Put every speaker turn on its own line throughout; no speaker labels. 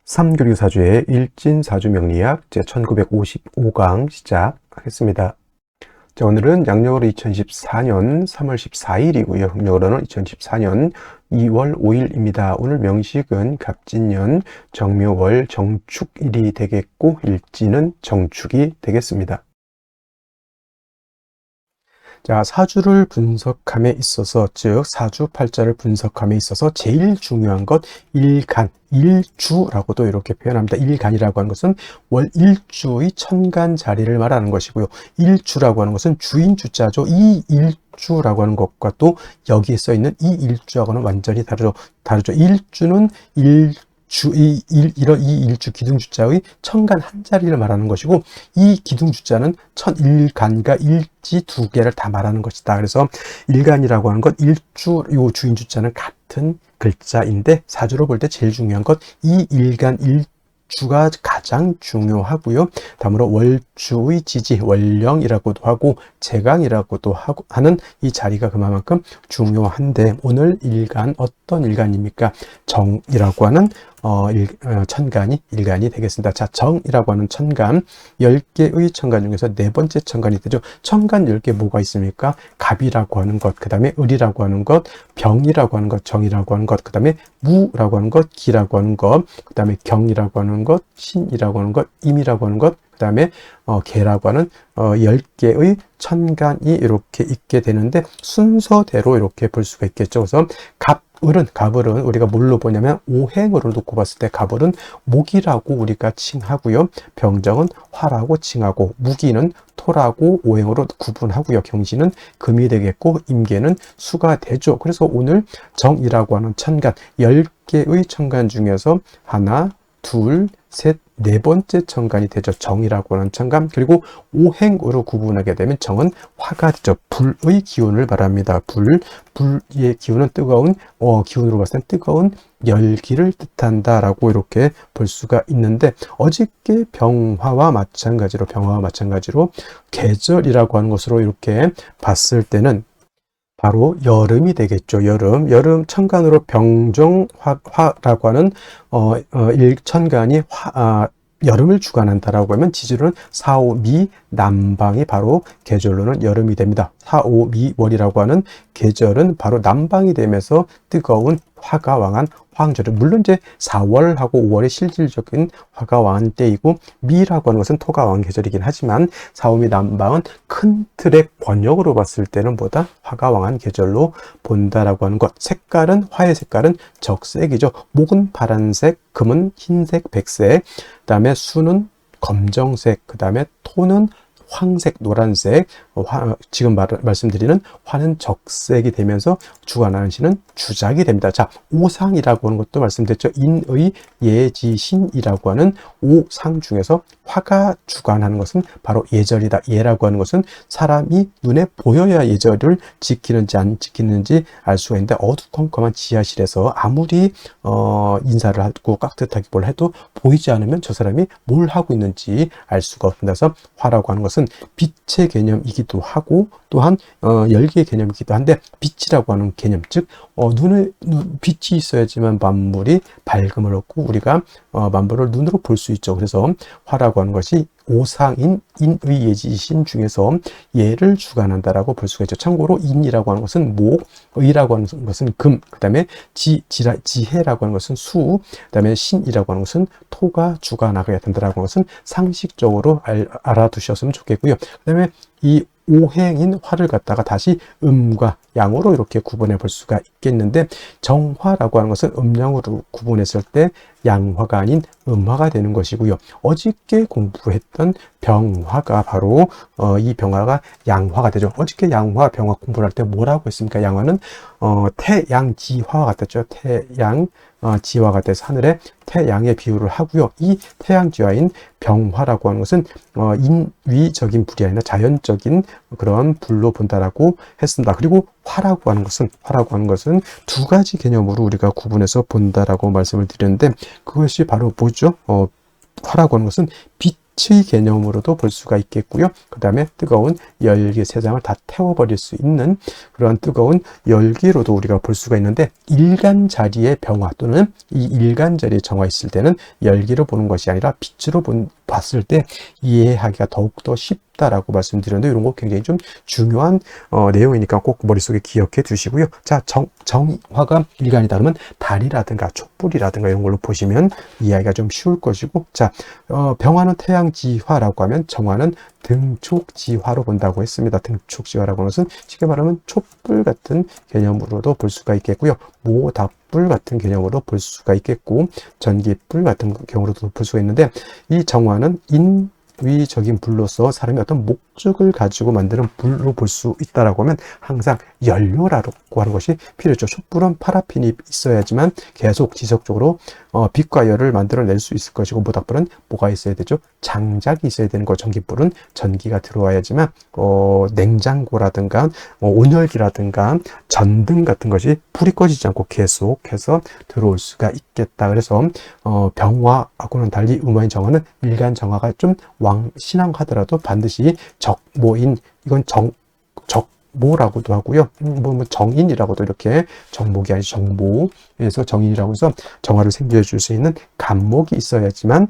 삼교류사주의 일진사주명리학 제1955강 시작하겠습니다. 자, 오늘은 양력으로 2014년 3월 14일이고요. 음력으로는 2014년 2월 5일입니다. 오늘 명식은 갑진년 정묘월 정축일이 되겠고 일진은 정축이 되겠습니다. 자, 사주를 분석함에 있어서, 즉 사주팔자를 분석함에 있어서 제일 중요한 것 일간, 일주라고도 이렇게 표현합니다. 일간이라고 하는 것은 월 일주의 천간 자리를 말하는 것이고요. 일주라고 하는 것은 주인 주자죠. 이 일주라고 하는 것과 또 여기에 써 있는 이 일주하고는 완전히 다르죠. 일주는 이 일주 기둥주자의 천간 한 자리를 말하는 것이고, 이 기둥주자는 천일간과 일지 두 개를 다 말하는 것이다. 그래서 일간이라고 하는 것, 요 주인주자는 같은 글자인데, 사주로 볼 때 제일 중요한 것, 이 일간, 일주가 가장 중요하고요. 다음으로 월주의 지지, 월령이라고도 하고 제강이라고도 하는 이 자리가 그만큼 중요한데, 오늘 일간 어떤 일간입니까? 정이라고 하는 천간이 일간이 되겠습니다. 자, 정이라고 하는 천간, 10개의 천간 중에서 네 번째 천간이 되죠. 천간 10개 뭐가 있습니까? 갑이라고 하는 것, 그 다음에 을이라고 하는 것, 병이라고 하는 것, 정이라고 하는 것, 그 다음에 무라고 하는 것, 기라고 하는 것, 그 다음에 경이라고 하는 것, 신이라고 하는 것, 임이라고 하는 것, 그 다음에 개라고 하는 10개의 천간이 이렇게 있게 되는데, 순서대로 이렇게 볼 수가 있겠죠. 그래서 갑을은 우리가 뭘로 보냐면 오행으로 놓고 봤을 때 갑을은 목이라고 우리가 칭하고요. 병정은 화라고 칭하고, 무기는 토라고 오행으로 구분하고요. 경신은 금이 되겠고, 임계는 수가 되죠. 그래서 오늘 정이라고 하는 천간, 10개의 천간 중에서 하나, 둘, 셋, 네 번째 천간이 되죠. 정이라고 하는 천간. 그리고 오행으로 구분하게 되면 정은 화가 되죠. 불의 기운을 말합니다. 불의 기운은 뜨거운, 기운으로 봤을 땐 뜨거운 열기를 뜻한다라고 이렇게 볼 수가 있는데, 어저께 병화와 마찬가지로 계절이라고 하는 것으로 이렇게 봤을 때는 바로 여름이 되겠죠. 여름 천간으로 병정화라고 하는 일천간이 여름을 주관한다라고 하면, 지지로는 사오미 남방이 바로 계절로는 여름이 됩니다. 사오미월이라고 하는 계절은 바로 남방이 되면서 뜨거운 화가 왕한 황절을, 물론 이제 4월하고 5월의 실질적인 화가 왕한 때이고, 미라고 하는 것은 토가 왕한 계절이긴 하지만, 사오미 남방은 큰 틀의 번역으로 봤을 때는 보다 화가 왕한 계절로 본다라고 하는 것. 화의 색깔은 적색이죠. 목은 파란색, 금은 흰색, 백색, 그 다음에 수는 검정색, 그 다음에 토는 황색, 노란색, 지금 말씀드리는 화는 적색이 되면서 주관하는 신은 주작이 됩니다. 자, 오상이라고 하는 것도 말씀드렸죠. 인의, 예지, 신이라고 하는 오상 중에서 화가 주관하는 것은 바로 예절이다. 예라고 하는 것은 사람이 눈에 보여야 예절을 지키는지 안 지키는지 알 수가 있는데, 어두컴컴한 지하실에서 아무리 인사를 하고 깍듯하게 뭘 해도 보이지 않으면 저 사람이 뭘 하고 있는지 알 수가 없습니다. 그래서 화라고 하는 것은 빛의 개념이기도 하고, 또한 열기의 개념이기도 한데, 빛이라고 하는 개념, 즉 빛이 있어야지만 만물이 밝음을 얻고 우리가 만물을 눈으로 볼 수 있죠. 그래서 화라고 하는 것이 오상인 인의 예지신 중에서 예를 주관한다라고 볼 수가 있죠. 참고로 인이라고 하는 것은 목, 의라고 하는 것은 금, 그 다음에 지혜라고 하는 것은 수, 그 다음에 신이라고 하는 것은 토가 주관하게 된다라고 하는 것은 상식적으로 알아두셨으면 좋겠고요. 그 다음에 이 오행인 화를 갖다가 다시 음과 양으로 이렇게 구분해 볼 수가 있겠는데, 정화라고 하는 것은 음양으로 구분했을 때 양화가 아닌 음화가 되는 것이고요. 어저께 공부했던 병화가 바로 이 병화가 양화가 되죠. 어저께 양화, 병화 공부를 할 때 뭐라고 했습니까? 양화는 태양지화와 같았죠. 지화가 돼서 하늘에 태양의 비유를 하고요. 이 태양지화인 병화라고 하는 것은 인위적인 불이 아니라 자연적인 그런 불로 본다라고 했습니다. 그리고 화라고 하는 것은 두 가지 개념으로 우리가 구분해서 본다라고 말씀을 드렸는데, 그것이 바로 뭐죠? 화라고 하는 것은 빛의 개념으로도 볼 수가 있겠고요. 그 다음에 뜨거운 열기, 세상을 다 태워버릴 수 있는 그런 뜨거운 열기로도 우리가 볼 수가 있는데, 일간자리의 병화 또는 이 일간자리의 정화 있을 때는 열기로 보는 것이 아니라 빛으로 봤을 때 이해하기가 더욱더 쉽다라고 말씀드렸는데, 이런 거 굉장히 좀 중요한 내용이니까 꼭 머릿속에 기억해 두시고요. 자, 정화가 일간이다 그러면 달이라든가 촛불이라든가 이런 걸로 보시면 이해하기가 좀 쉬울 것이고, 자, 병화는 태양지화라고 하면 정화는 등촉지화로 본다고 했습니다. 등촉지화라고 하는 것은 쉽게 말하면 촛불 같은 개념으로도 볼 수가 있겠고요. 모닥불 같은 개념으로 볼 수가 있겠고, 전기불 같은 경우로도 볼 수가 있는데, 이 정화는 인위적인 불로서 사람이 어떤 목적을 가지고 만드는 불로 볼 수 있다라고 하면 항상 연료라고 하는 것이 필요죠. 촛불은 파라핀이 있어야지만 계속 지속적으로 빛과 열을 만들어낼 수 있을 것이고, 모닥불은 뭐가 있어야 되죠? 장작이 있어야 되는 거. 전기불은 전기가 들어와야지만 냉장고라든가 온열기라든가 전등 같은 것이 불이 꺼지지 않고 계속해서 들어올 수가 있겠다. 그래서 병화하고는 달리 음화인 정화는 일간 정화가 좀 왕신앙하더라도 반드시 적모인, 이건 정모라고도 하고요. 정인이라고도, 이렇게 정목이 아니죠. 정모에서 정인이라고 해서 정화를 생겨해 줄 수 있는 간목이 있어야지만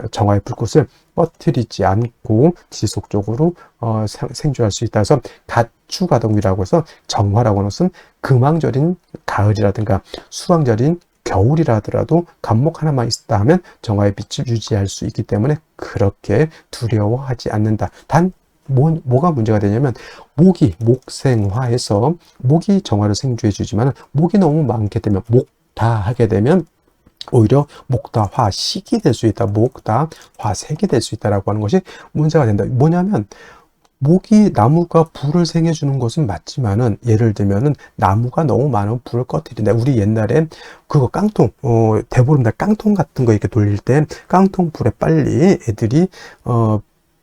정화의 불꽃을 꺼뜨리지 않고 지속적으로 생존할 수 있다. 그래서 가추가동이라고 해서 정화라고 하는 것은 금왕절인 가을이라든가 수왕절인 겨울이라 하더라도 간목 하나만 있다 하면 정화의 빛을 유지할 수 있기 때문에 그렇게 두려워하지 않는다. 단 뭐가 문제가 되냐면, 목생화에서 목이 정화를 생주해 주지만 목이 너무 많게 되면, 목다하게 되면 오히려 목다화식이 될 수 있다. 목다화색이 될 수 있다라고 하는 것이 문제가 된다. 뭐냐면, 나무가 불을 생해주는 것은 맞지만은, 예를 들면은 나무가 너무 많은 불을 꺼뜨린다. 우리 옛날에 그거 깡통, 대보름달 깡통 같은 거 이렇게 돌릴 때 깡통 불에 빨리 애들이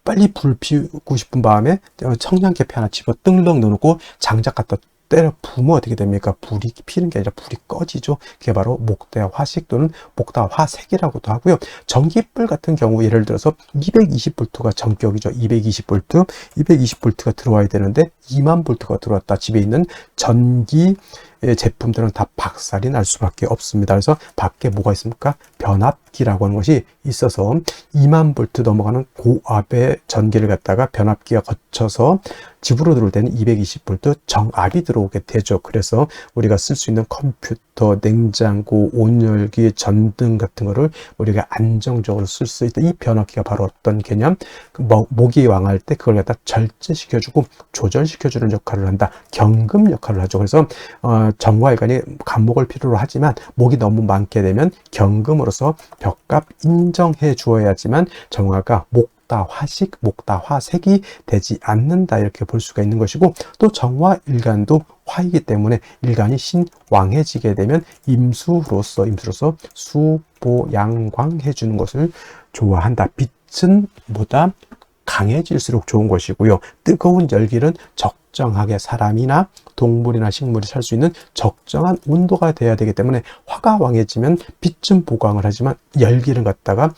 빨리 불 피우고 싶은 마음에 청량계피 하나 집어 뜬렁 넣어놓고 장작 갖다 때려 부으면 어떻게 됩니까? 불이 피는 게 아니라 불이 꺼지죠. 그게 바로 목대화식 또는 목다화색이라고도 하고요. 전기불 같은 경우 예를 들어서 220V가 전격이죠. 220V, 220V가 들어와야 되는데 20000V가 들어왔다. 집에 있는 전기 제품들은 다 박살이 날 수밖에 없습니다. 그래서 밖에 뭐가 있습니까? 변압기라고 하는 것이 있어서 20000V 넘어가는 고압의 전기를 갖다가 변압기가 거쳐서 집으로 들어올 때는 220V 정압이 들어오게 되죠. 그래서 우리가 쓸 수 있는 컴퓨터, 냉장고, 온열기, 전등 같은 거를 우리가 안정적으로 쓸 수 있다. 이 변압기가 바로 어떤 개념? 목이 왕할 때 그걸 갖다 절제시켜주고 조절시켜주는 역할을 한다. 경금 역할을 하죠. 그래서 정화일간이 간목을 필요로 하지만 목이 너무 많게 되면 경금으로서 벽값 인정해 주어야지만 정화가 목다화식, 목다화색이 되지 않는다. 이렇게 볼 수가 있는 것이고, 또 정화일간도 화이기 때문에 일간이 신왕해지게 되면 임수로서 수보양광해 주는 것을 좋아한다. 빛은 보다 강해질수록 좋은 것이고요. 뜨거운 열기는 적정하게 사람이나 동물이나 식물이 살 수 있는 적정한 온도가 돼야 되기 때문에, 화가 왕해지면 빛은 보강을 하지만 열기를 갖다가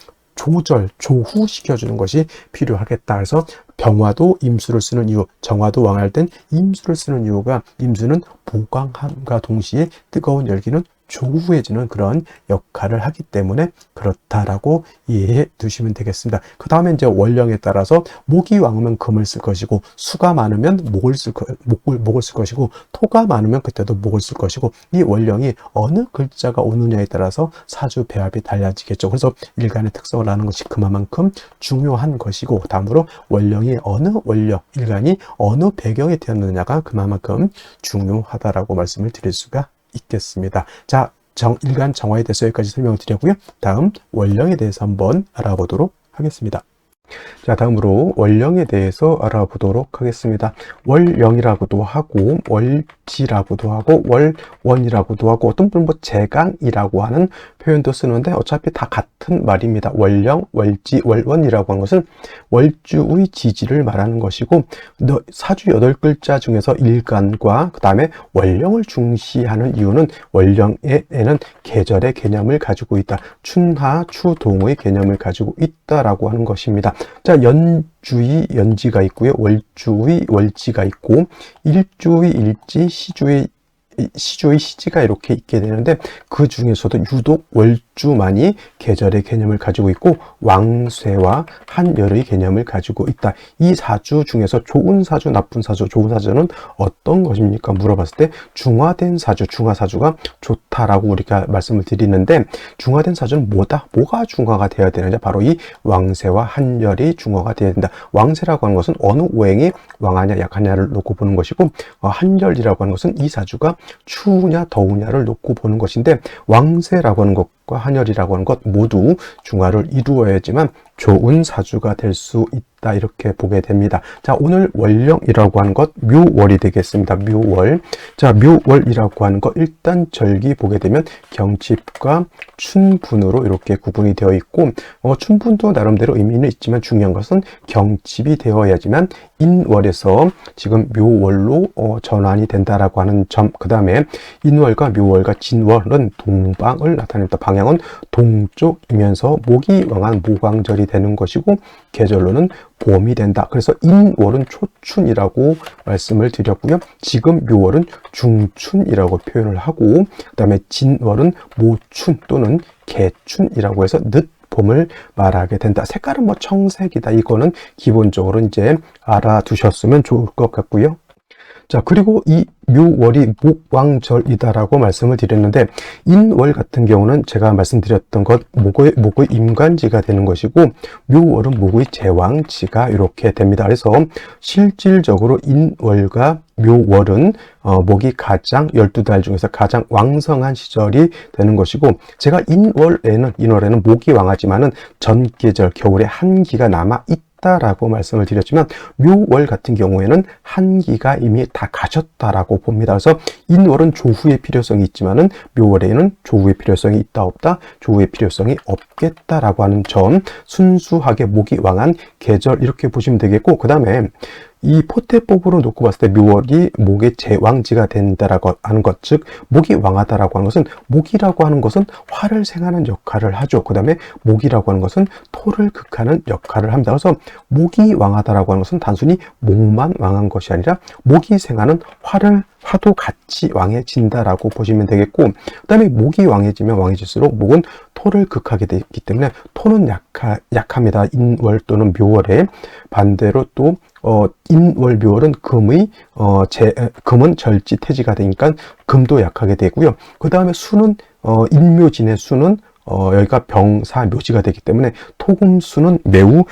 조후시켜주는 것이 필요하겠다. 그래서 병화도 임수를 쓰는 이유, 정화도 왕할 땐 임수를 쓰는 이유가, 임수는 보강함과 동시에 뜨거운 열기는 조후해지는 그런 역할을 하기 때문에 그렇다라고 이해해 두시면 되겠습니다. 그 다음에 이제 원령에 따라서 목이 왕으면 금을 쓸 것이고, 수가 많으면 목을 쓸 것이고, 토가 많으면 그때도 목을 쓸 것이고, 이 원령이 어느 글자가 오느냐에 따라서 사주 배합이 달라지겠죠. 그래서 일간의 특성을 아는 것이 그만큼 중요한 것이고, 다음으로 원령이 어느 원령, 일간이 어느 배경에 태어났느냐가 그만큼 중요하다라고 말씀을 드릴 수가 있겠습니다. 자, 일간 정화에 대해서 여기까지 설명을 드렸고요. 다음 원령에 대해서 한번 알아보도록 하겠습니다. 자, 다음으로 원령에 대해서 알아보도록 하겠습니다. 월령이라고도 하고 월지라고도 하고 월원이라고도 하고 어떤 분은 뭐 제강이라고 하는 표현도 쓰는데 어차피 다 같은 말입니다. 월령, 월지, 월원이라고 하는 것은 월주의 지지를 말하는 것이고 사주 8글자 중에서 일간과 그 다음에 월령을 중시하는 이유는 월령에는 계절의 개념을 가지고 있다. 춘하, 추동의 개념을 가지고 있다라고 하는 것입니다. 자, 연주의 연지가 있고요. 월주의 월지가 있고 일주의 일지, 시주의 시지가 이렇게 있게 되는데 그 중에서도 유독 월주만이 계절의 개념을 가지고 있고 왕쇠와 한열의 개념을 가지고 있다. 이 사주 중에서 좋은 사주, 나쁜 사주, 좋은 사주는 어떤 것입니까? 물어봤을 때 중화된 사주, 중화사주가 좋다라고 우리가 말씀을 드리는데 중화된 사주는 뭐다? 뭐가 중화가 되어야 되느냐? 바로 이 왕쇠와 한열이 중화가 되어야 된다. 왕쇠라고 하는 것은 어느 오행이 왕하냐 약하냐를 놓고 보는 것이고 한열이라고 하는 것은 이 사주가 추우냐 더우냐를 놓고 보는 것인데 왕세라고 하는 것과 한열이라고 하는 것 모두 중화를 이루어야지만 좋은 사주가 될 수 있다 이렇게 보게 됩니다. 자, 오늘 월령이라고 하는 것 묘월이 되겠습니다. 묘월. 자, 묘월이라고 하는 것 일단 절기 보게 되면 경칩과 춘분으로 이렇게 구분이 되어 있고 춘분도 나름대로 의미는 있지만 중요한 것은 경칩이 되어야지만 인월에서 지금 묘월로 전환이 된다라고 하는 점. 그 다음에 인월과 묘월과 진월은 동방을 나타냅니다. 방향은 동쪽이면서 목이 왕한 모광절이 되는 것이고 계절로는 봄이 된다. 그래서 인월은 초춘이라고 말씀을 드렸고요. 지금 묘월은 중춘이라고 표현을 하고 그 다음에 진월은 모춘 또는 개춘이라고 해서 늦봄을 말하게 된다. 색깔은 뭐 청색이다. 이거는 기본적으로 이제 알아두셨으면 좋을 것 같고요. 자, 그리고 이 묘월이 목왕절이다라고 말씀을 드렸는데 인월 같은 경우는 제가 말씀드렸던 것 목의 임관지가 되는 것이고 묘월은 목의 제왕지가 이렇게 됩니다. 그래서 실질적으로 인월과 묘월은 목이 가장 12달 중에서 가장 왕성한 시절이 되는 것이고 제가 인월에는 목이 왕하지만은 전계절 겨울에 한기가 남아 있다라고 말씀을 드렸지만 묘월 같은 경우에는 한기가 이미 다 가셨다라고 봅니다. 그래서 인월은 조후의 필요성이 있지만은 묘월에는 조후의 필요성이 있다 없다? 조후의 필요성이 없겠다라고 하는 점, 순수하게 목이 왕한 계절 이렇게 보시면 되겠고 그 다음에 이 포태법으로 놓고 봤을 때 묘월이 목의 제왕지가 된다라고 하는 것, 즉 목이 왕하다라고 하는 것은 목이라고 하는 것은 화를 생하는 역할을 하죠. 그 다음에 목이라고 하는 것은 토를 극하는 역할을 합니다. 그래서 목이 왕하다라고 하는 것은 단순히 목만 왕한 것이 아니라 목이 생하는 화도 같이 왕해진다라고 보시면 되겠고 그 다음에 목이 왕해지면 왕해질수록 목은 토를 극하게 되기 때문에 토는 약합니다. 인월 또는 묘월에 반대로 또 인월 묘월은 금은 절지 태지가 되니까 금도 약하게 되고요. 그 다음에 수는 인묘진의 수는 여기가 병사 묘지가 되기 때문에 토금수는 매우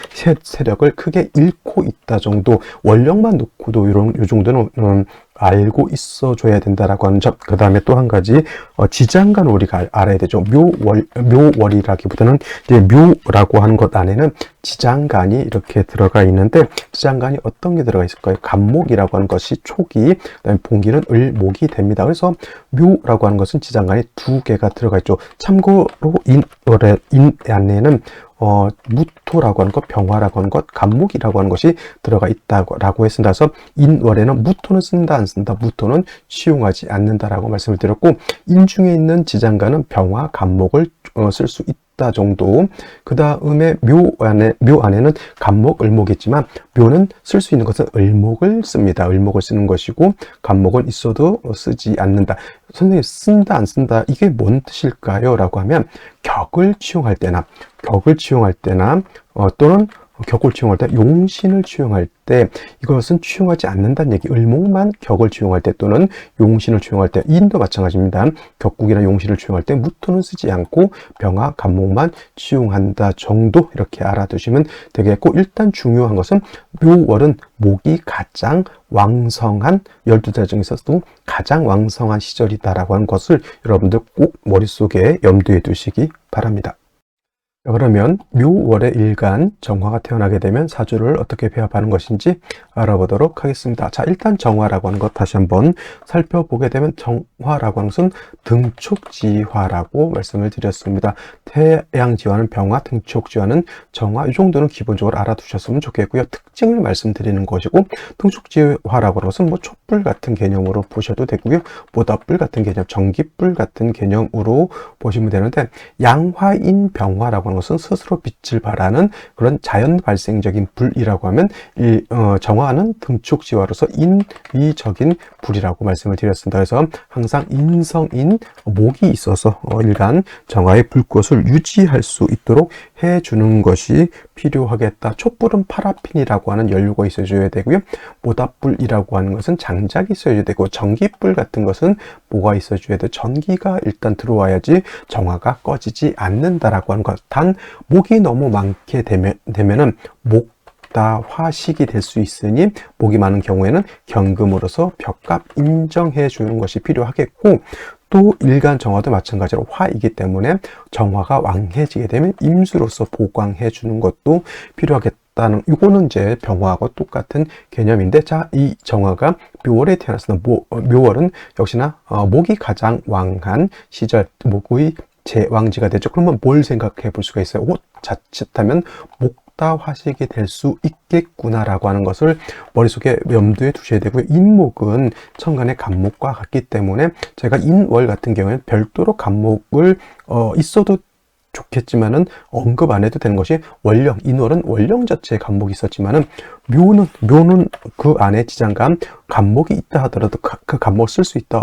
세력을 크게 잃고 있다 정도 월령만 놓고도 요 정도는 알고 있어 줘야 된다라고 하는 점. 그 다음에 또 한 가지 지장간 우리가 알아야 되죠. 묘월이라기보다는 이제 묘라고 하는 것 안에는 지장간이 이렇게 들어가 있는데 지장간이 어떤 게 들어가 있을까요? 간목이라고 하는 것이 초기, 그다음에 봉기는 을목이 됩니다. 그래서 묘라고 하는 것은 지장간이 2개가 들어가 있죠. 참고로 인 안에는 무토라고 하는 것, 병화라고 하는 것, 간목이라고 하는 것이 들어가 있다고 했습니다. 그래서 인월에는 무토는 쓴다 안 쓴다, 무토는 시용하지 않는다라고 말씀을 드렸고 인중에 있는 지장간은 병화, 간목을 쓸 수 있다 정도. 그 다음에 묘 안에는 간목, 을목이지만 묘는 쓸 수 있는 것은 을목을 씁니다. 을목을 쓰는 것이고 간목은 있어도 쓰지 않는다. 선생님 쓴다 안 쓴다 이게 뭔 뜻일까요? 라고 하면 격을 치용할 때나 또는 격을 치용할 때 용신을 치용할 때 이것은 치용하지 않는다는 얘기. 을목만 격을 치용할 때 또는 용신을 치용할 때 인도 마찬가지입니다. 격국이나 용신을 치용할 때 무토는 쓰지 않고 병화, 간목만 치용한다 정도 이렇게 알아두시면 되겠고 일단 중요한 것은 묘월은 목이 가장 왕성한 12달 중에서도 가장 왕성한 시절이다라고 하는 것을 여러분들 꼭 머릿속에 염두에 두시기 바랍니다. 자, 그러면 묘월의 일간 정화가 태어나게 되면 사주를 어떻게 배합하는 것인지 알아보도록 하겠습니다. 자, 일단 정화라고 하는 것 다시 한번 살펴보게 되면 정화라고 하는 것은 등촉지화라고 말씀을 드렸습니다. 태양지화는 병화, 등촉지화는 정화, 이 정도는 기본적으로 알아두셨으면 좋겠고요. 특징을 말씀드리는 것이고, 등촉지화라고 하는 것은 뭐 촛불 같은 개념으로 보셔도 되고요. 모닥불 같은 개념, 전기불 같은 개념으로 보시면 되는데, 양화인 병화라고 하는 것은 스스로 빛을 발하는 그런 자연 발생적인 불이라고 하면 정화는 등촉지화로서 인위적인 불이라고 말씀을 드렸습니다. 그래서 항상 인성인 목이 있어서 일간 정화의 불꽃을 유지할 수 있도록 해주는 것이 필요하겠다. 촛불은 파라핀이라고 하는 연료가 있어줘야 되고요. 모닥불이라고 하는 것은 장작이 있어야 되고, 전기불 같은 것은 뭐가 있어줘야 돼? 전기가 일단 들어와야지 정화가 꺼지지 않는다라고 하는 것. 단 목이 너무 많게 되면은 목다화식이 될 수 있으니, 목이 많은 경우에는 경금으로서 벽값 인정해 주는 것이 필요하겠고, 또 일간 정화도 마찬가지로 화이기 때문에 정화가 왕해지게 되면 임수로서 보강해 주는 것도 필요하겠다는, 이거는 이제 병화하고 똑같은 개념인데, 자, 이 정화가 묘월에 태어났습니다. 묘월은 역시나 목이 가장 왕한 시절, 목의 제왕지가 되죠. 그러면 뭘 생각해 볼 수가 있어요? 자칫하면 목다화식이 될 수 있겠구나라고 하는 것을 머릿속에 염두에 두셔야 되고요. 인목은 천간의 간목과 같기 때문에 제가 인월 같은 경우에는 별도로 간목을 있어도 좋겠지만은 언급 안 해도 되는 것이 월령, 인월은 월령 자체에 간목이 있었지만은 묘는 그 안에 지장간 간목이 있다 하더라도 그 간목을 쓸 수 있다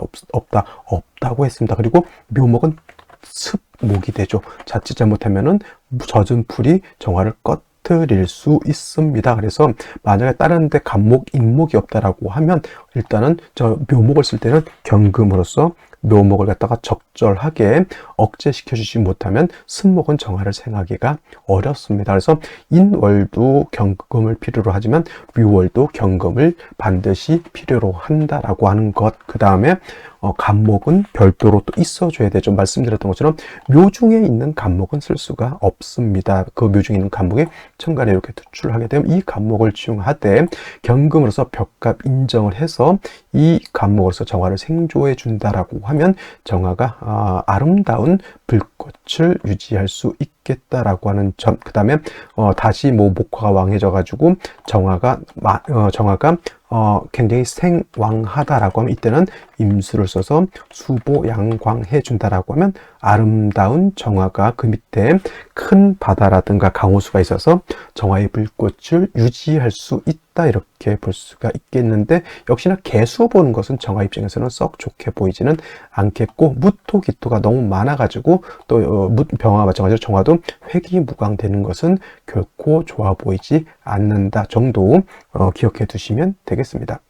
없다고 했습니다. 그리고 묘목은 습목이 되죠. 자칫 잘못하면은 젖은 풀이 정화를 꺼트릴 수 있습니다. 그래서 만약에 다른 데 간목, 인목이 없다라고 하면 일단은 저 묘목을 쓸 때는 경금으로서 묘목을 갖다가 적절하게 억제시켜 주지 못하면 습목은 정화를 생하기가 어렵습니다. 그래서 인월도 경금을 필요로 하지만 묘월도 경금을 반드시 필요로 한다라고 하는 것. 그 다음에 간목은 별도로 또 있어줘야 되죠. 말씀드렸던 것처럼 묘 중에 있는 간목은 쓸 수가 없습니다. 그 묘 중에 있는 간목이 천간에 이렇게 투출하게 되면 이 간목을 지용하되 경금으로서 벽값 인정을 해서 이 간목으로서 정화를 생조해 준다라고 하면 정화가 아름다운 불꽃을 유지할 수 있겠다라고 하는 점. 그 다음에 다시 뭐 목화가 왕해져 가지고 정화가 굉장히 생왕하다라고 하면 이때는 임수를 써서 수보 양광해 준다라고 하면 아름다운 정화가 그 밑에 큰 바다라든가 강호수가 있어서 정화의 불꽃을 유지할 수 있다, 이렇게 볼 수가 있겠는데, 역시나 개수 보는 것은 정화 입장에서는 썩 좋게 보이지는 않겠고, 무토 기토가 너무 많아 가지고 또 병화와 마찬가지로 정화도 회기무광되는 것은 결코 좋아 보이지 않는다 정도 기억해 두시면 되겠습니다.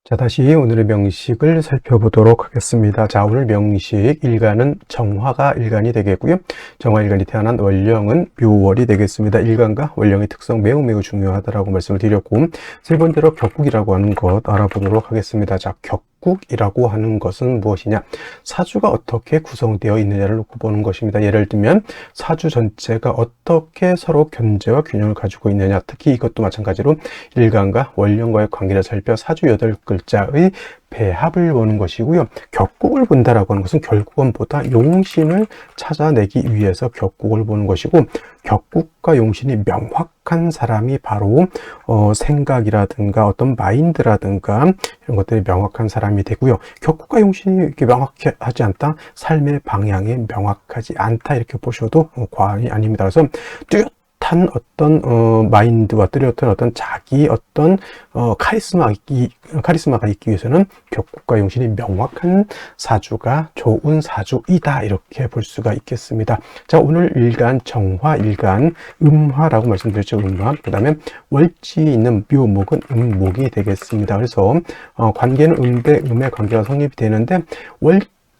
자, 다시 오늘의 명식을 살펴보도록 하겠습니다. 자, 오늘 명식 일간은 정화가 일간이 되겠고요. 정화 일간이 태어난 월령은 묘월이 되겠습니다. 일간과 월령의 특성 매우 중요하다라고 말씀을 드렸고, 세 번째로 격국이라고 하는 것 알아보도록 하겠습니다. 자, 격국이라고 하는 것은 무엇이냐? 사주가 어떻게 구성되어 있느냐를 놓고 보는 것입니다. 예를 들면 사주 전체가 어떻게 서로 견제와 균형을 가지고 있느냐, 특히 이것도 마찬가지로 일간과 월령과의 관계를 살펴 사주 8글자의 배합을 보는 것이고요. 격국을 본다라고 하는 것은 결국은 보다 용신을 찾아내기 위해서 격국을 보는 것이고, 격국과 용신이 명확한 사람이 바로 생각이라든가 어떤 마인드라든가 이런 것들이 명확한 사람이 되고요. 격국과 용신이 이렇게 명확하지 않다, 삶의 방향이 명확하지 않다, 이렇게 보셔도 과언이 아닙니다. 그래서 뚜렷한 어떤 마인드와 뚜렷한 어떤 자기 어떤 카리스마가 있기 위해서는 격국과 용신이 명확한 사주가 좋은 사주이다, 이렇게 볼 수가 있겠습니다. 자, 오늘 일간 정화, 일간 음화라고 말씀드렸죠. 음화. 그 다음에 월지에 있는 묘목은 음목이 되겠습니다. 그래서 관계는 음대 음의 관계가 성립이 되는데,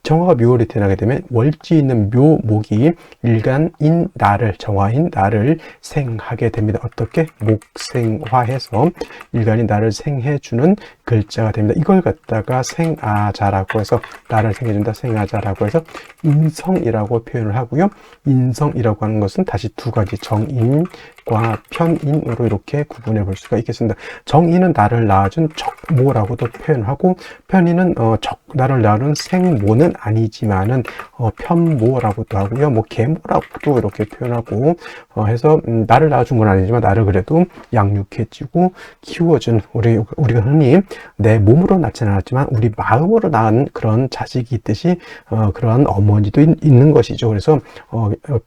정화가 묘월이 태어나게 되면 월지 있는 묘목이 일간인 나를, 정화인 나를 생하게 됩니다. 어떻게? 목생화해서 일간인 나를 생해주는 글자가 됩니다. 이걸 갖다가 생아자라고 해서, 나를 생해준다, 생아자라고 해서 인성이라고 표현을 하고요. 인성이라고 하는 것은 다시 두 가지, 정인과 편인으로 이렇게 구분해 볼 수가 있겠습니다. 정인은 나를 낳아준 적모라고도 표현하고, 편인은 나를 낳은 생모는 아니지만은 편모라고도 하고요. 뭐 계모라고도 이렇게 표현하고 해서 나를 낳아준 건 아니지만 나를 그래도 양육해주고 키워준, 우리가 흔히 내 몸으로 낳지는 않았지만 우리 마음으로 낳은 그런 자식이 있듯이 그러한 어머니도 있는 것이죠. 그래서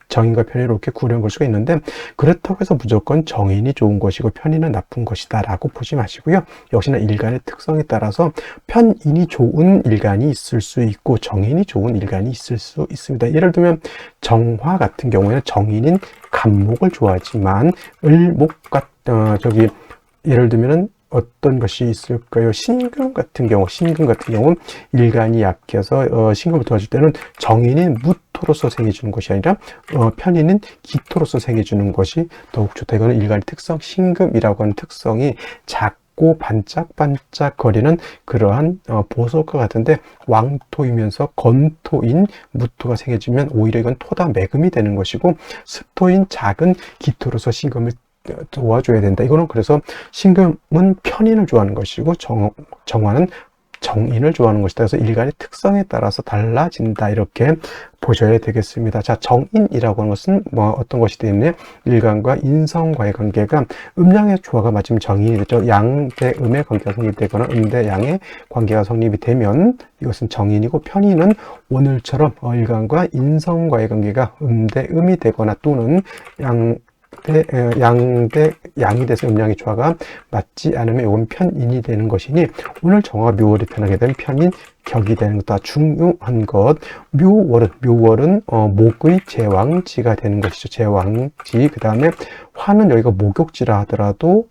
정인과 편인을 이렇게 구분해 볼 수가 있는데, 그렇다고 해서 무조건 정인이 좋은 것이고 편인은 나쁜 것이다 라고 보지 마시고요. 역시나 일간의 특성에 따라서 편인이 좋은 일간이 있을 수 있고 정인이 좋은 일간이 있을 수 있습니다. 예를 들면 정화 같은 경우에는 정인인 간목을 좋아하지만 예를 들면은 어떤 것이 있을까요? 신금 같은 경우 일간이 약해서 신금을 도와줄 때는 정인인 무토로서 생해주는 것이 아니라 편인인 기토로서 생해주는 것이 더욱 좋다. 이거는 일간의 특성, 신금이라고 하는 특성이 작고 반짝반짝 거리는 그러한 보석과 같은데, 왕토이면서 건토인 무토가 생겨지면 오히려 이건 토다 매금이 되는 것이고, 습토인 작은 기토로서 신금을 도와줘야 된다. 이거는 그래서 신금은 편인을 좋아하는 것이고 정화는 정인을 좋아하는 것이다. 그래서 일간의 특성에 따라서 달라진다. 이렇게 보셔야 되겠습니다. 자, 정인이라고 하는 것은 어떤 것이 되느냐? 일간과 인성과의 관계가 음양의 조화가 맞으면 정인이 되죠. 양 대 음의 관계가 성립되거나 음 대 양의 관계가 성립이 되면 이것은 정인이고, 편인은 오늘처럼 일간과 인성과의 관계가 음 대 음이 되거나 또는 양이 돼서 음양의 조화가 맞지 않으면 이건 편인이 되는 것이니, 오늘 정화가 묘월이 태어나게 되면 편인 격이 되는 것도 중요한 것. 묘월은 목의 제왕지가 되는 것이죠. 제왕지. 그 다음에 화는 여기가 목욕지라 하더라도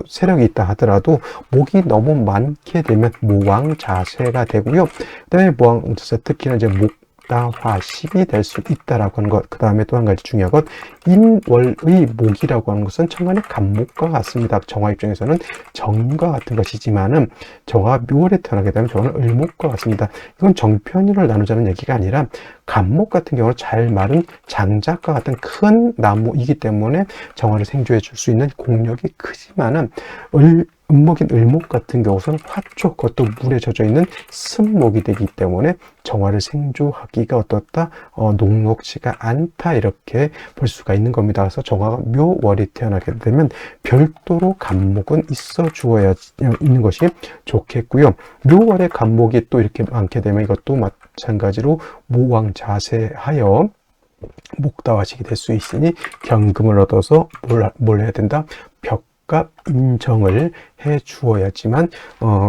세력이 있다 하더라도 목이 너무 많게 되면 모왕자세가 되고요. 그 다음에 모왕자세, 특히나 이제 화식이 될 수 있다라고 하는 것. 그 다음에 또 한 가지 중요한 것, 인월의 목이라고 하는 것은 천간의 간목과 같습니다. 정화 입장에서는 정인과 같은 것이지만은 정화 묘월에 태어나게 되면 정화는 을목과 같습니다. 이건 정편인을 나누자는 얘기가 아니라 간목 같은 경우는 잘 마른 장작과 같은 큰 나무이기 때문에 정화를 생조해 줄 수 있는 공력이 크지만은 음목인 을목 같은 경우는 화초, 그것도 물에 젖어 있는 습목이 되기 때문에 정화를 생조하기가 어떻다? 녹록지가 않다. 이렇게 볼 수가 있는 겁니다. 그래서 정화가 묘월이 태어나게 되면 별도로 간목은 있어 주어야 있는 것이 좋겠고요. 묘월에 간목이 또 이렇게 많게 되면 이것도 마찬가지로 모왕자세하여 목다화식이 될 수 있으니 경금을 얻어서 뭘 해야 된다? 벽갑 인정을 해 주어야지만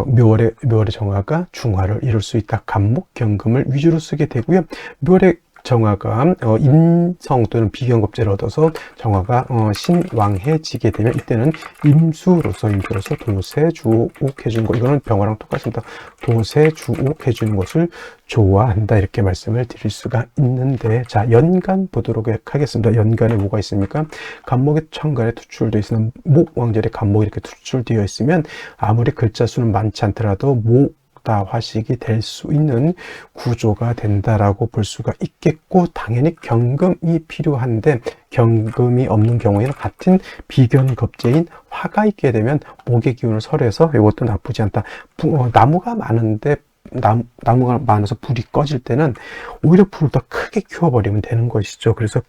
묘월의 정화가 중화를 이룰 수 있다. 간목 경금을 위주로 쓰게 되고요. 묘월의 정화가 인성 또는 비경겁제를 얻어서 정화가 신왕해지게 되면 이때는 임수로서 도세주옥 해주는 것, 이거는 병화랑 똑같습니다. 도세주옥 해주는 것을 좋아한다. 이렇게 말씀을 드릴 수가 있는데, 자, 연간 보도록 하겠습니다. 연간에 뭐가 있습니까? 간목이 천간에 투출되어 있으면 목왕절에 간목이 이렇게 투출되어 있으면 아무리 글자 수는 많지 않더라도 화식이 될 수 있는 구조가 된다라고 볼 수가 있겠고, 당연히 경금이 필요한데 경금이 없는 경우에는 같은 비견겁제인 화가 있게 되면 목의 기운을 설해서 이것도 나쁘지 않다. 나무가 많은데 나무가 많아서 불이 꺼질 때는 오히려 불을 더 크게 키워버리면 되는 것이죠. 그래서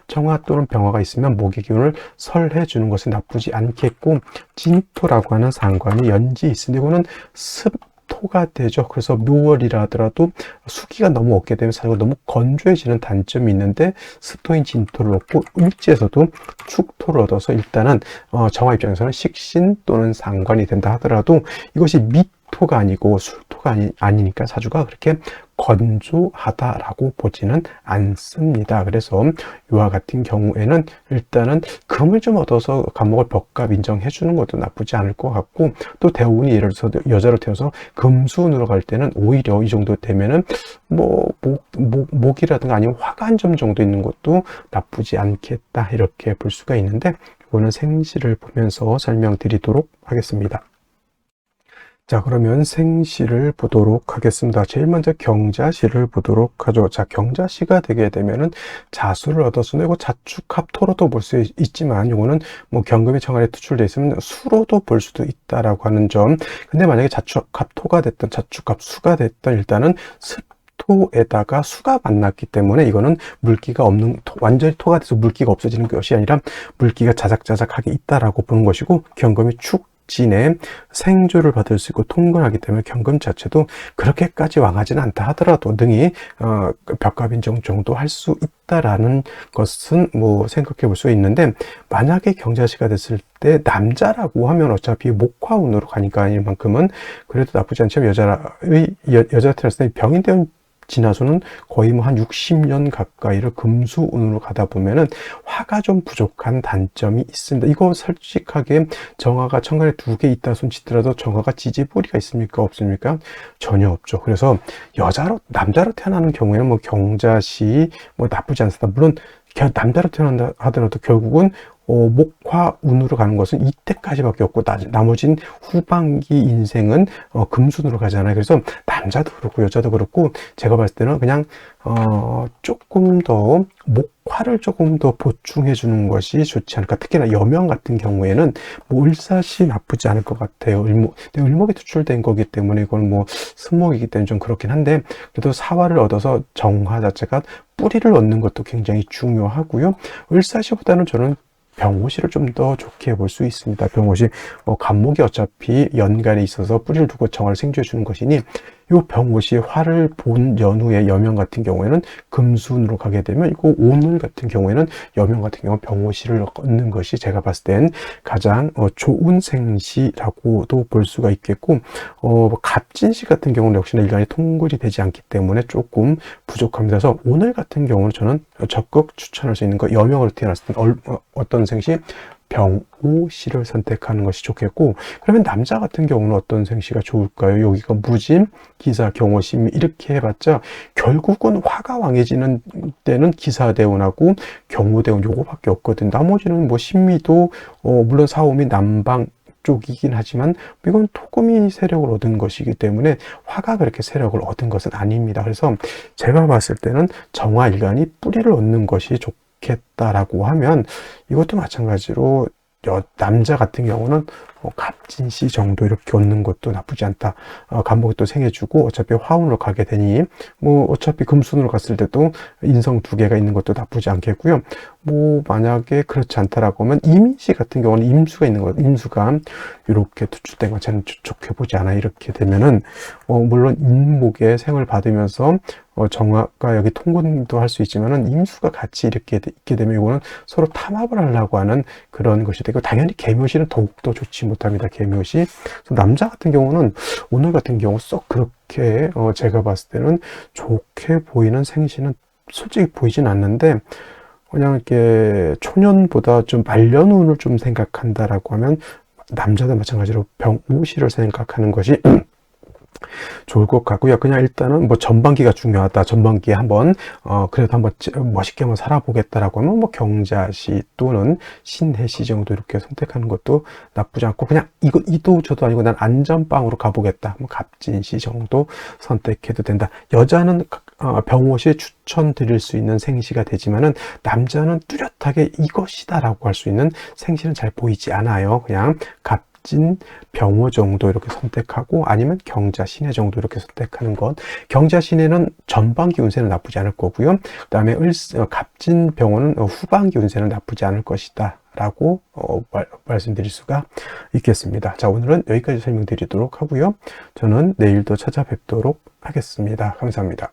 정화 또는 병화가 있으면 목의 기운을 설해 주는 것은 나쁘지 않겠고, 진토라고 하는 상관이 연지 있으니 이거는 습토가 되죠. 그래서 묘월이라 하더라도 수기가 너무 없게 되면 사실 너무 건조해지는 단점이 있는데, 습토인 진토를 얻고 일지에서도 축토를 얻어서 일단은 정화 입장에서는 식신 또는 상관이 된다 하더라도 이것이 토가 아니고 술토가 아니니까 사주가 그렇게 건조하다라고 보지는 않습니다. 그래서 이와 같은 경우에는 일단은 금을 좀 얻어서 간목을 벽갑 인정해 주는 것도 나쁘지 않을 것 같고, 또 대운이 예를 들어서 여자로 태어서 금수운으로 갈 때는 오히려 이 정도 되면은 목이라든가 아니면 화가 한 점 정도 있는 것도 나쁘지 않겠다, 이렇게 볼 수가 있는데, 이거는 생시를 보면서 설명드리도록 하겠습니다. 자, 그러면 생시를 보도록 하겠습니다. 제일 먼저 경자시를 보도록 하죠. 자, 경자시가 되게 되면은 자수를 얻어서 내고 자축합토로도 볼 수 있지만, 이거는 뭐 경금이 정활에 투출되어 있으면 수로도 볼 수도 있다라고 하는 점. 근데 만약에 자축합토가 됐든 자축합수가 됐든 일단은 토에다가 수가 만났기 때문에 이거는 물기가 없는, 완전히 토가 돼서 물기가 없어지는 것이 아니라 물기가 자작자작하게 있다라고 보는 것이고, 경금이 축진에 생조를 받을 수 있고 통근하기 때문에 경금 자체도 그렇게까지 왕하지는 않다 하더라도 능히 벽갑인정 정도 할 수 있다라는 것은 뭐 생각해 볼 수 있는데, 만약에 경자시가 됐을 때 남자라고 하면 어차피 목화운으로 가니까 이만큼은 그래도 나쁘지 않지만, 여자 태어났을 때 병인대운 진화수는 거의 뭐 한 60년 가까이를 금수운으로 가다 보면은 화가 좀 부족한 단점이 있습니다. 이거 솔직하게 정화가 천간에 2개 있다 손치더라도 정화가 지지부리가 있습니까? 없습니까? 전혀 없죠. 그래서 남자로 태어나는 경우에는 뭐 경자시 뭐 나쁘지 않습니다. 물론 남자로 태어난다 하더라도 결국은 목화운으로 가는 것은 이때까지밖에 없고, 나머진 후반기 인생은 금순으로 가잖아요. 그래서 남자도 그렇고 여자도 그렇고 제가 봤을 때는 그냥 조금 더 목화를 조금 더 보충해 주는 것이 좋지 않을까. 특히나 여명 같은 경우에는 뭐 을사시 나쁘지 않을 것 같아요. 을목이 투출된 거기 때문에 이건 뭐 스목이기 때문에 좀 그렇긴 한데, 그래도 사화를 얻어서 정화 자체가 뿌리를 얻는 것도 굉장히 중요하고요. 을사시보다는 저는 병호시를 좀 더 좋게 볼 수 있습니다. 병호시 간목이 어차피 연간에 있어서 뿌리를 두고 정화를 생주해 주는 것이니, 이 병호시 화를 본 연후의 여명 같은 경우에는 금순으로 가게 되면, 이거 오늘 같은 경우에는 여명 같은 경우 병호시를 얻는 것이 제가 봤을 땐 가장 좋은 생시라고도 볼 수가 있겠고, 갑진시 같은 경우는 역시나 일간이 통근이 되지 않기 때문에 조금 부족합니다. 그래서 오늘 같은 경우는 저는 적극 추천할 수 있는 거, 여명으로 태어났을 때 어떤 생시? 병오시를 선택하는 것이 좋겠고, 그러면 남자 같은 경우는 어떤 생시가 좋을까요? 여기가 무진, 기사, 경호심 이렇게 해봤자 결국은 화가 왕해지는 때는 기사대운하고 경호대운 요거밖에 없거든. 나머지는 뭐 신미도 물론 사오미 남방 쪽이긴 하지만 이건 토금이 세력을 얻은 것이기 때문에 화가 그렇게 세력을 얻은 것은 아닙니다. 그래서 제가 봤을 때는 정화일간이 뿌리를 얻는 것이 좋겠다라고 하면, 이것도 마찬가지로 남자 같은 경우는 갑진시 정도 이렇게 얻는 것도 나쁘지 않다. 간목이 또 생해주고 어차피 화운으로 가게 되니 뭐 어차피 금순으로 갔을 때도 인성 2개가 있는 것도 나쁘지 않겠고요. 뭐 만약에 그렇지 않다라고 하면 이민시 같은 경우는 임수가 있는 것, 임수가 이렇게 투출된 거 저는 좋게 보지 않아요. 이렇게 되면은 물론 인목의 생을 받으면서 정화가 여기 통근도 할 수 있지만은 임수가 같이 이렇게 있게 되면 이거는 서로 탐합을 하려고 하는 그런 것이 되고, 당연히 계묘시는 더욱더 좋지 못합니다. 계묘시. 남자 같은 경우는 오늘 같은 경우 썩 그렇게 제가 봤을 때는 좋게 보이는 생시는 솔직히 보이진 않는데, 그냥 이렇게 초년보다 좀 말년운을 좀 생각한다라고 하면 남자도 마찬가지로 병오시를 생각하는 것이 좋을 것 같고요. 그냥 일단은 뭐 전반기가 중요하다. 전반기에 한번 그래도 한번 멋있게 한번 살아보겠다라고 하면 뭐 경자시 또는 신해시 정도 이렇게 선택하는 것도 나쁘지 않고, 그냥 이도 저도 아니고 난 안전빵으로 가보겠다. 뭐 갑진시 정도 선택해도 된다. 여자는 병호시 추천드릴 수 있는 생시가 되지만은 남자는 뚜렷하게 이것이다라고 할 수 있는 생시는 잘 보이지 않아요. 그냥 갑진, 병호 정도 이렇게 선택하고, 아니면 경자, 신해 정도 이렇게 선택하는 것. 경자, 신해는 전반기 운세는 나쁘지 않을 거고요. 그 다음에 갑진, 병호는 후반기 운세는 나쁘지 않을 것이다 라고 말씀드릴 수가 있겠습니다. 자, 오늘은 여기까지 설명드리도록 하고요. 저는 내일도 찾아뵙도록 하겠습니다. 감사합니다.